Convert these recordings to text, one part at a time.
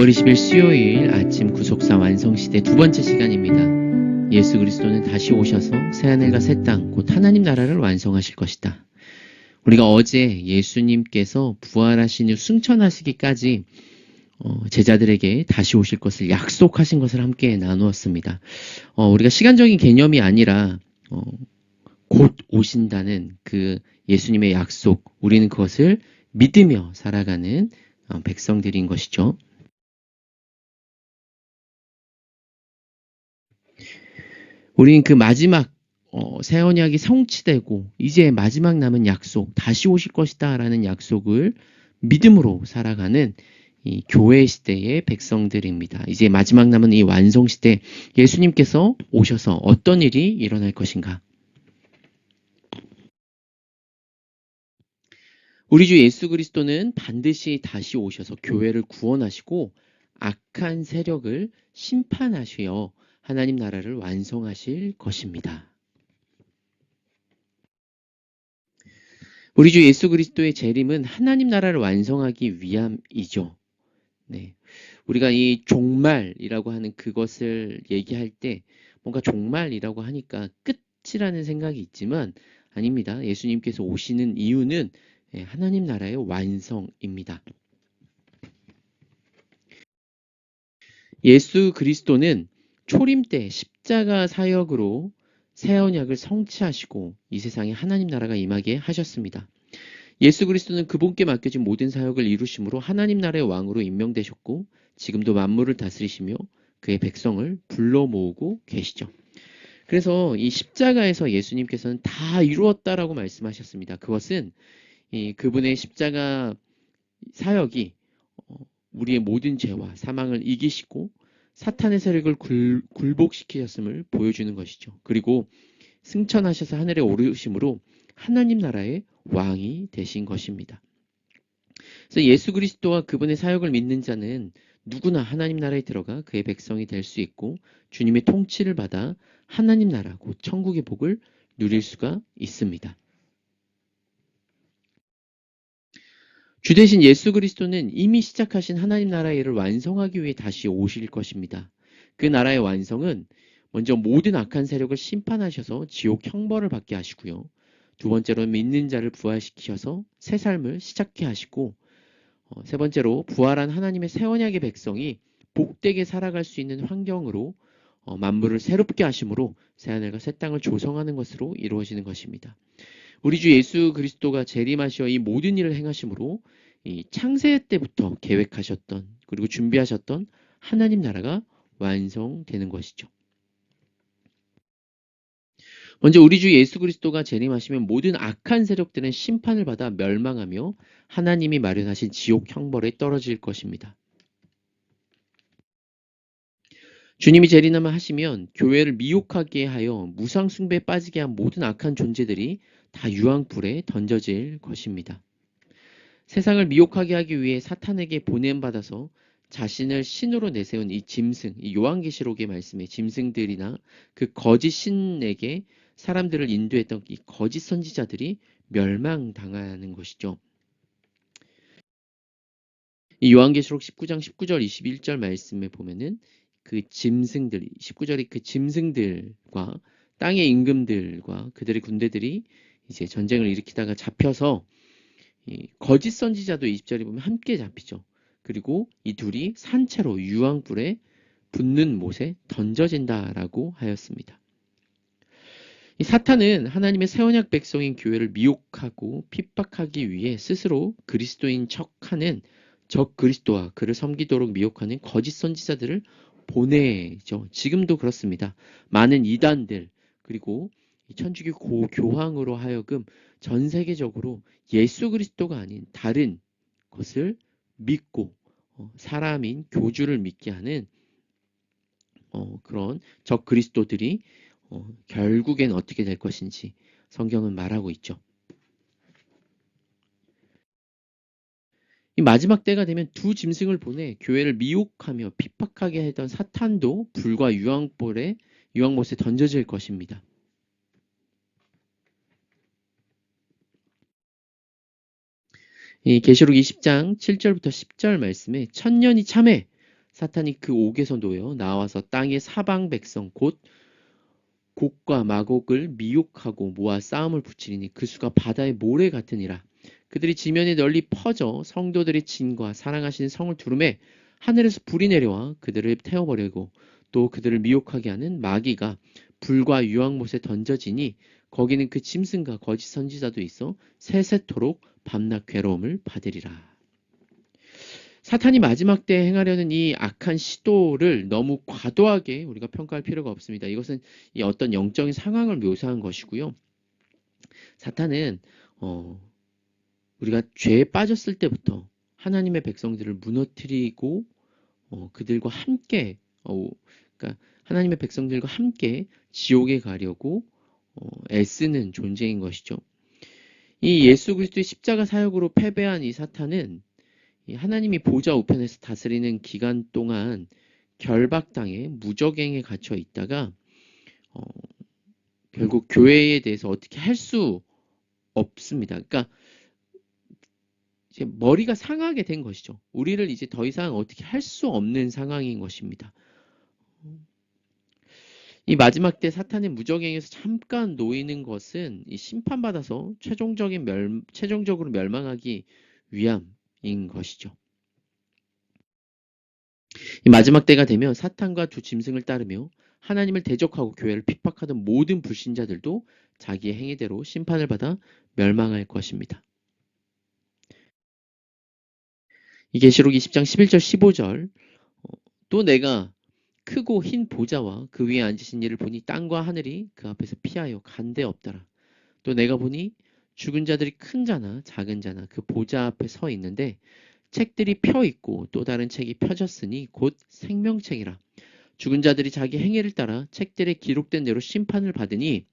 5월 20일 수요일 아침 구속사 완성시대 두 번째 시간입니다. 예수 그리스도는 다시 오셔서 새하늘과 새 땅, 곧 하나님 나라를 완성하실 것이다. 우리가 어제 예수님께서 부활하신 후 승천하시기까지 제자들에게 다시 오실 것을 약속하신 것을 함께 나누었습니다. 우리가 시간적인 개념이 아니라 곧 오신다는 그 예수님의 약속, 우리는 그것을 믿으며 살아가는 백성들인 것이죠. 우리는 그 마지막 새 언약이 성취되고 이제 마지막 남은 약속, 다시 오실 것이다 라는 약속을 믿음으로 살아가는 이 교회 시대의 백성들입니다. 이제 마지막 남은 이 완성 시대, 예수님께서 오셔서 어떤 일이 일어날 것인가? 우리 주 예수 그리스도는 반드시 다시 오셔서 교회를 구원하시고 악한 세력을 심판하시어 하나님 나라를 완성하실 것입니다. 우리 주 예수 그리스도의 재림은 하나님 나라를 완성하기 위함이죠. 네. 우리가 이 종말이라고 하는 그것을 얘기할 때 뭔가 종말이라고 하니까 끝이라는 생각이 있지만 아닙니다. 예수님께서 오시는 이유는 하나님 나라의 완성입니다. 예수 그리스도는 초림 때 십자가 사역으로 새 언약을 성취하시고 이 세상에 하나님 나라가 임하게 하셨습니다. 예수 그리스도는 그분께 맡겨진 모든 사역을 이루심으로 하나님 나라의 왕으로 임명되셨고 지금도 만물을 다스리시며 그의 백성을 불러 모으고 계시죠. 그래서 이 십자가에서 예수님께서는 다 이루었다라고 말씀하셨습니다. 그것은 그분의 십자가 사역이 우리의 모든 죄와 사망을 이기시고 사탄의 세력을 굴복시키셨음을 보여주는 것이죠. 그리고 승천하셔서 하늘에 오르심으로 하나님 나라의 왕이 되신 것입니다. 그래서 예수 그리스도와 그분의 사역을 믿는 자는 누구나 하나님 나라에 들어가 그의 백성이 될 수 있고 주님의 통치를 받아 하나님 나라 곧 천국의 복을 누릴 수가 있습니다. 주 대신 예수 그리스도는 이미 시작하신 하나님 나라의 일을 완성하기 위해 다시 오실 것입니다. 그 나라의 완성은 먼저 모든 악한 세력을 심판하셔서 지옥 형벌을 받게 하시고요. 두 번째로 믿는 자를 부활시키셔서 새 삶을 시작케 하시고 세 번째로 부활한 하나님의 새 언약의 백성이 복되게 살아갈 수 있는 환경으로 만물을 새롭게 하심으로 새하늘과 새 땅을 조성하는 것으로 이루어지는 것입니다. 우리 주 예수 그리스도가 재림하시어 이 모든 일을 행하심으로 이 창세 때부터 계획하셨던 그리고 준비하셨던 하나님 나라가 완성되는 것이죠. 먼저 우리 주 예수 그리스도가 재림하시면 모든 악한 세력들은 심판을 받아 멸망하며 하나님이 마련하신 지옥 형벌에 떨어질 것입니다. 주님이 재림을 하시면 교회를 미혹하게 하여 무상 숭배에 빠지게 한 모든 악한 존재들이 다 유황불에 던져질 것입니다. 세상을 미혹하게 하기 위해 사탄에게 보냄받아서 자신을 신으로 내세운 이 짐승, 이 요한계시록의 말씀에 짐승들이나 그 거짓 신에게 사람들을 인도했던 이 거짓 선지자들이 멸망당하는 것이죠. 이 요한계시록 19장 19절 21절 말씀에 보면은 그 짐승들, 19절이 그 짐승들과 땅의 임금들과 그들의 군대들이 이제 전쟁을 일으키다가 잡혀서 이 거짓 선지자도 20절에 보면 함께 잡히죠. 그리고 이 둘이 산채로 유황불에 붙는 못에 던져진다라고 하였습니다. 이 사탄은 하나님의 새 언약 백성인 교회를 미혹하고 핍박하기 위해 스스로 그리스도인 척하는 적 그리스도와 그를 섬기도록 미혹하는 거짓 선지자들을 보내죠. 지금도 그렇습니다. 많은 이단들 그리고 천주교 교황으로 하여금 전 세계적으로 예수 그리스도가 아닌 다른 것을 믿고 사람인 교주를 믿게 하는 그런 적 그리스도들이 결국엔 어떻게 될 것인지 성경은 말하고 있죠. 이 마지막 때가 되면 두 짐승을 보내 교회를 미혹하며 핍박하게 했던 사탄도 불과 유황못에 던져질 것입니다. 이 계시록 20장 7절부터 10절 말씀에 천년이 참해 사탄이 그 옥에서 놓여 나와서 땅의 사방 백성 곧 곡과 마곡을 미혹하고 모아 싸움을 붙이리니 그 수가 바다의 모래 같으니라. 그들이 지면에 널리 퍼져 성도들의 진과 사랑하시는 성을 두름에 하늘에서 불이 내려와 그들을 태워버리고 또 그들을 미혹하게 하는 마귀가 불과 유황못에 던져지니 거기는 그 짐승과 거짓 선지자도 있어 세세토록 밤낮 괴로움을 받으리라. 사탄이 마지막 때에 행하려는 이 악한 시도를 너무 과도하게 우리가 평가할 필요가 없습니다. 이것은 이 어떤 영적인 상황을 묘사한 것이고요. 사탄은 우리가 죄에 빠졌을 때부터 하나님의 백성들을 무너뜨리고 그들과 함께 그러니까 하나님의 백성들과 함께 지옥에 가려고 애쓰는 존재인 것이죠. 이 예수 그리스도의 십자가 사역으로 패배한 이 사탄은 이 하나님이 보좌 우편에서 다스리는 기간 동안 결박당해 무적행에 갇혀 있다가 결국 교회에 대해서 어떻게 할 수 없습니다. 그러니까 이제 머리가 상하게 된 것이죠. 우리를 이제 더 이상 어떻게 할 수 없는 상황인 것입니다. 이 마지막 때 사탄의 무적행에서 잠깐 놓이는 것은 이 심판받아서 최종적으로 멸망하기 위함인 것이죠. 이 마지막 때가 되면 사탄과 두 짐승을 따르며 하나님을 대적하고 교회를 핍박하던 모든 불신자들도 자기의 행위대로 심판을 받아 멸망할 것입니다. 이 계시록 20장 11절 15절 또 내가 크고 흰 보좌와 그 위에 앉으신 이를 보니 땅과 하늘이 그 앞에서 피하여 간데 없더라. 또 내가 보니 죽은 자들이 큰 자나 작은 자나 그 보좌 앞에 서 있는데 책들이 펴 있고 또 다른 책이 펴졌으니 곧 생명책이라. 죽은 자들이 자기 행위를 따라 책들에 기록된 대로 심판을 받으니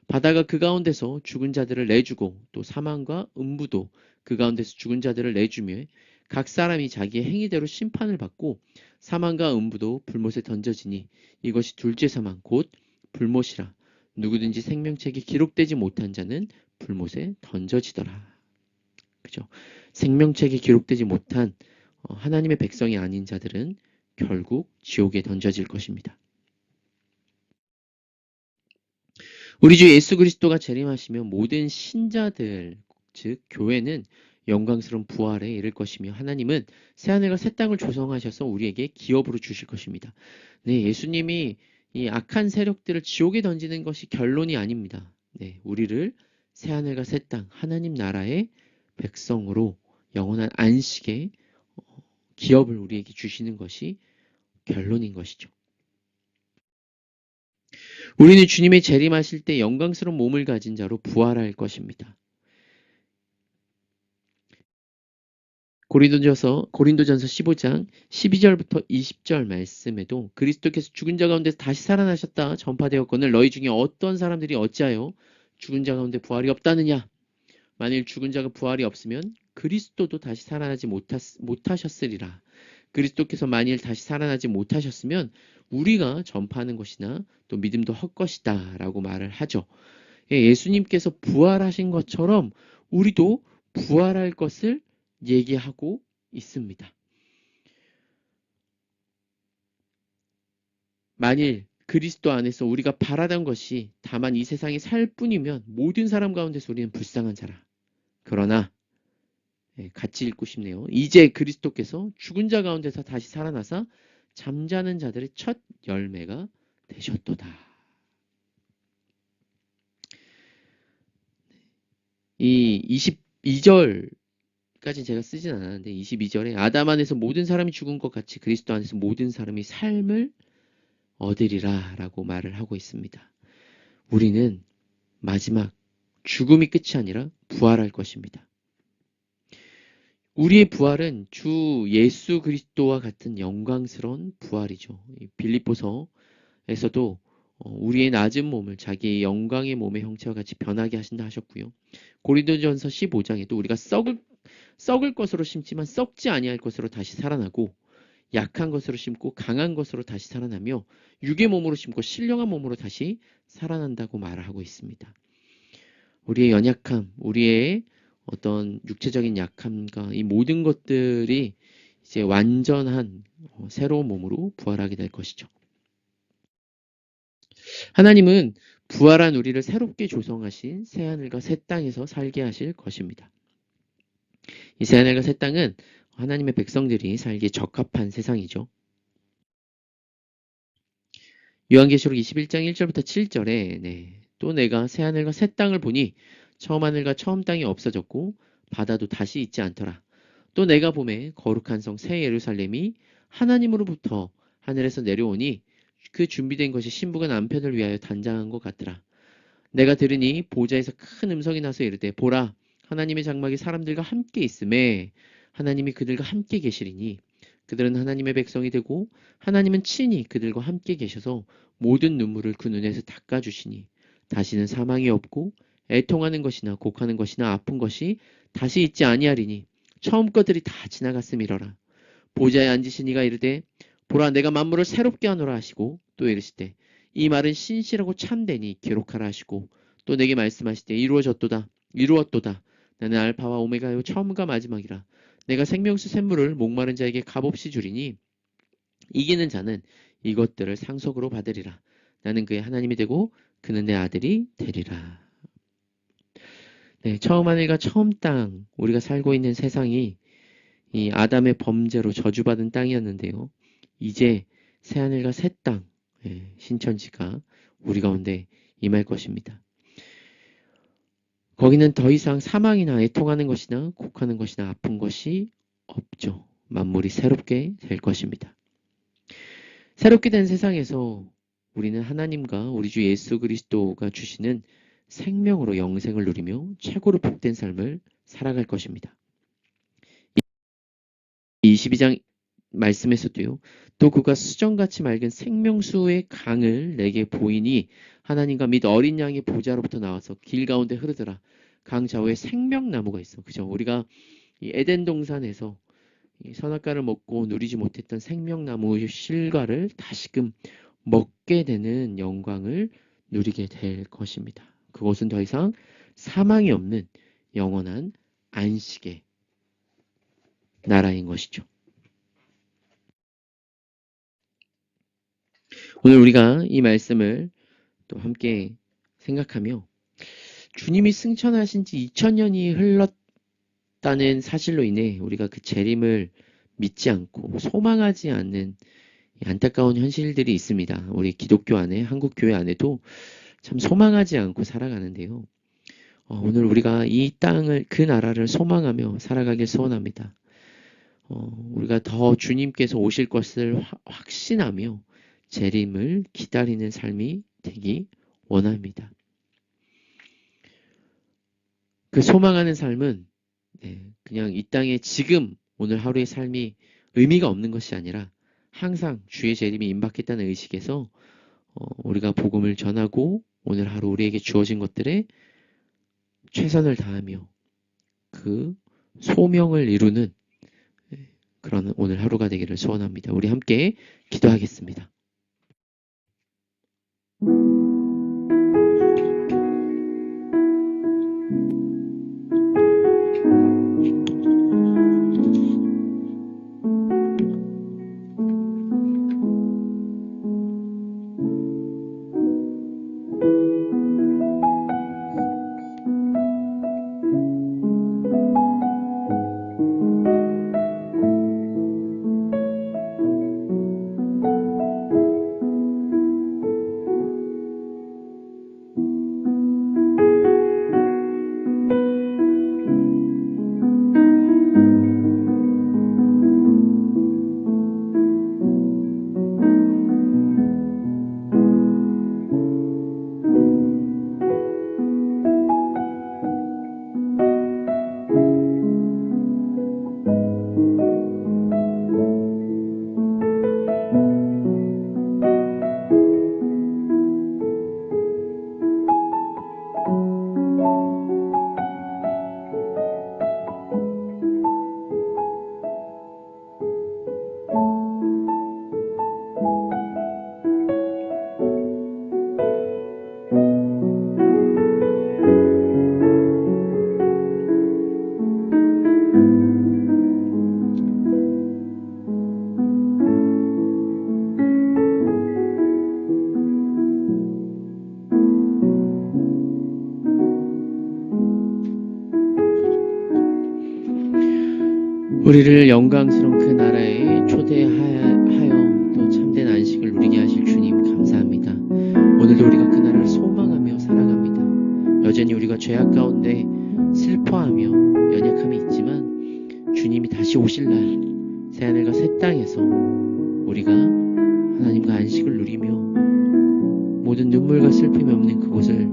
바다가 그 가운데서 죽은 자들을 내주고 또 사망과 음부도 그 가운데서 죽은 자들을 내주며 각 사람이 자기의 행위대로 심판을 받고 사망과 음부도 불못에 던져지니 이것이 둘째 사망 곧 불못이라. 누구든지 생명책에 기록되지 못한 자는 불못에 던져지더라. 그죠? 생명책에 기록되지 못한 하나님의 백성이 아닌 자들은 결국 지옥에 던져질 것입니다. 우리 주 예수 그리스도가 재림하시면 모든 신자들, 즉 교회는 영광스러운 부활에 이를 것이며 하나님은 새하늘과 새 땅을 조성하셔서 우리에게 기업으로 주실 것입니다. 네, 예수님이 이 악한 세력들을 지옥에 던지는 것이 결론이 아닙니다. 네, 우리를 새하늘과 새 땅, 하나님 나라의 백성으로 영원한 안식의 기업을 우리에게 주시는 것이 결론인 것이죠. 우리는 주님의 재림하실 때 영광스러운 몸을 가진 자로 부활할 것입니다. 고린도전서 15장 12절부터 20절 말씀에도 그리스도께서 죽은 자 가운데서 다시 살아나셨다 전파되었거늘 너희 중에 어떤 사람들이 어찌하여 죽은 자 가운데 부활이 없다느냐. 만일 죽은 자가 부활이 없으면 그리스도도 다시 살아나지 못하셨으리라. 그리스도께서 만일 다시 살아나지 못하셨으면 우리가 전파하는 것이나 또 믿음도 헛것이다 라고 말을 하죠. 예수님께서 부활하신 것처럼 우리도 부활할 것을 얘기하고 있습니다. 만일 그리스도 안에서 우리가 바라던 것이 다만 이 세상에 살 뿐이면 모든 사람 가운데서 우리는 불쌍한 자라. 그러나 같이 읽고 싶네요. 이제 그리스도께서 죽은 자 가운데서 다시 살아나사 잠자는 자들의 첫 열매가 되셨도다. 이 22절까지 제가 쓰진 않았는데 22절에 아담 안에서 모든 사람이 죽은 것 같이 그리스도 안에서 모든 사람이 삶을 얻으리라 라고 말을 하고 있습니다. 우리는 마지막 죽음이 끝이 아니라 부활할 것입니다. 우리의 부활은 주 예수 그리스도와 같은 영광스러운 부활이죠. 빌립보서에서도 우리의 낮은 몸을 자기의 영광의 몸의 형체와 같이 변하게 하신다 하셨고요. 고린도전서 15장에도 우리가 썩을 것으로 심지만 썩지 아니할 것으로 다시 살아나고 약한 것으로 심고 강한 것으로 다시 살아나며 육의 몸으로 심고 신령한 몸으로 다시 살아난다고 말하고 있습니다. 우리의 연약함, 우리의 어떤 육체적인 약함과 이 모든 것들이 이제 완전한 새로운 몸으로 부활하게 될 것이죠. 하나님은 부활한 우리를 새롭게 조성하신 새하늘과 새 땅에서 살게 하실 것입니다. 이 새하늘과 새 땅은 하나님의 백성들이 살기에 적합한 세상이죠. 요한계시록 21장 1절부터 7절에 또 내가 새하늘과 새 땅을 보니 처음 하늘과 처음 땅이 없어졌고 바다도 다시 있지 않더라. 또 내가 보매 거룩한 성 새 예루살렘이 하나님으로부터 하늘에서 내려오니 그 준비된 것이 신부가 남편을 위하여 단장한 것 같더라. 내가 들으니 보좌에서 큰 음성이 나서 이르되 보라 하나님의 장막이 사람들과 함께 있음에 하나님이 그들과 함께 계시리니 그들은 하나님의 백성이 되고 하나님은 친히 그들과 함께 계셔서 모든 눈물을 그 눈에서 닦아주시니 다시는 사망이 없고 애통하는 것이나 곡하는 것이나 아픈 것이 다시 있지 아니하리니 처음 것들이 다 지나갔음이러라. 보좌에 앉으신 이가 이르되 보라 내가 만물을 새롭게 하노라 하시고 또 이르시되 이 말은 신실하고 참되니 기록하라 하시고 또 내게 말씀하시되 이루어졌도다 이루었도다 나는 알파와 오메가요 처음과 마지막이라 내가 생명수 샘물을 목마른 자에게 값없이 주리니 이기는 자는 이것들을 상속으로 받으리라. 나는 그의 하나님이 되고 그는 내 아들이 되리라. 네, 처음 하늘과 처음 땅 우리가 살고 있는 세상이 이 아담의 범죄로 저주받은 땅이었는데요. 이제 새하늘과 새 땅, 신천지가 우리 가운데 임할 것입니다. 거기는 더 이상 사망이나 애통하는 것이나 곡하는 것이나 아픈 것이 없죠. 만물이 새롭게 될 것입니다. 새롭게 된 세상에서 우리는 하나님과 우리 주 예수 그리스도가 주시는 생명으로 영생을 누리며 최고로 복된 삶을 살아갈 것입니다. 22장 말씀에서도요. 또 그가 수정같이 맑은 생명수의 강을 내게 보이니 하나님과 및 어린 양의 보좌로부터 나와서 길 가운데 흐르더라. 강 좌우에 생명나무가 있어. 그죠? 우리가 이 에덴 동산에서 이 선악과를 먹고 누리지 못했던 생명나무의 실과를 다시금 먹게 되는 영광을 누리게 될 것입니다. 그것은 더 이상 사망이 없는 영원한 안식의 나라인 것이죠. 오늘 우리가 이 말씀을 또 함께 생각하며 주님이 승천하신 지 2000년이 흘렀다는 사실로 인해 우리가 그 재림을 믿지 않고 소망하지 않는 안타까운 현실들이 있습니다. 우리 기독교 안에, 한국 교회 안에도 참 소망하지 않고 살아가는데요. 오늘 우리가 이 땅을, 그 나라를 소망하며 살아가길 소원합니다. 우리가 더 주님께서 오실 것을 확신하며 재림을 기다리는 삶이 되기 원합니다. 그 소망하는 삶은 그냥 이 땅에 지금 오늘 하루의 삶이 의미가 없는 것이 아니라 항상 주의 재림이 임박했다는 의식에서 우리가 복음을 전하고 오늘 하루 우리에게 주어진 것들에 최선을 다하며 그 소명을 이루는 그런 오늘 하루가 되기를 소원합니다. 우리 함께 기도하겠습니다. 우리를 영광스러운 그 나라에 초대하여 또 참된 안식을 누리게 하실 주님 감사합니다. 오늘도 우리가 그 나라를 소망하며 살아갑니다. 여전히 우리가 죄악 가운데 슬퍼하며 연약함이 있지만 주님이 다시 오실 날 새하늘과 새 땅에서 우리가 하나님과 안식을 누리며 모든 눈물과 슬픔이 없는 그곳을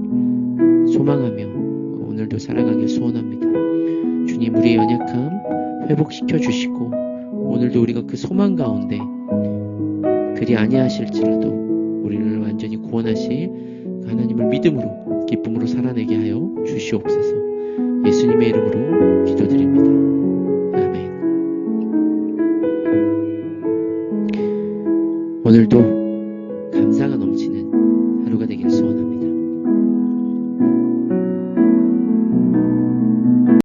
소망하며 오늘도 살아가길 소원합니다. 주님, 우리의 연약함 회복시켜 주시고 오늘도 우리가 그 소망 가운데 그리 아니하실지라도 우리를 완전히 구원하실 그 하나님을 믿음으로 기쁨으로 살아내게 하여 주시옵소서. 예수님의 이름으로 기도드립니다. 아멘. 오늘도 감사가 넘치는 하루가 되길 소원합니다.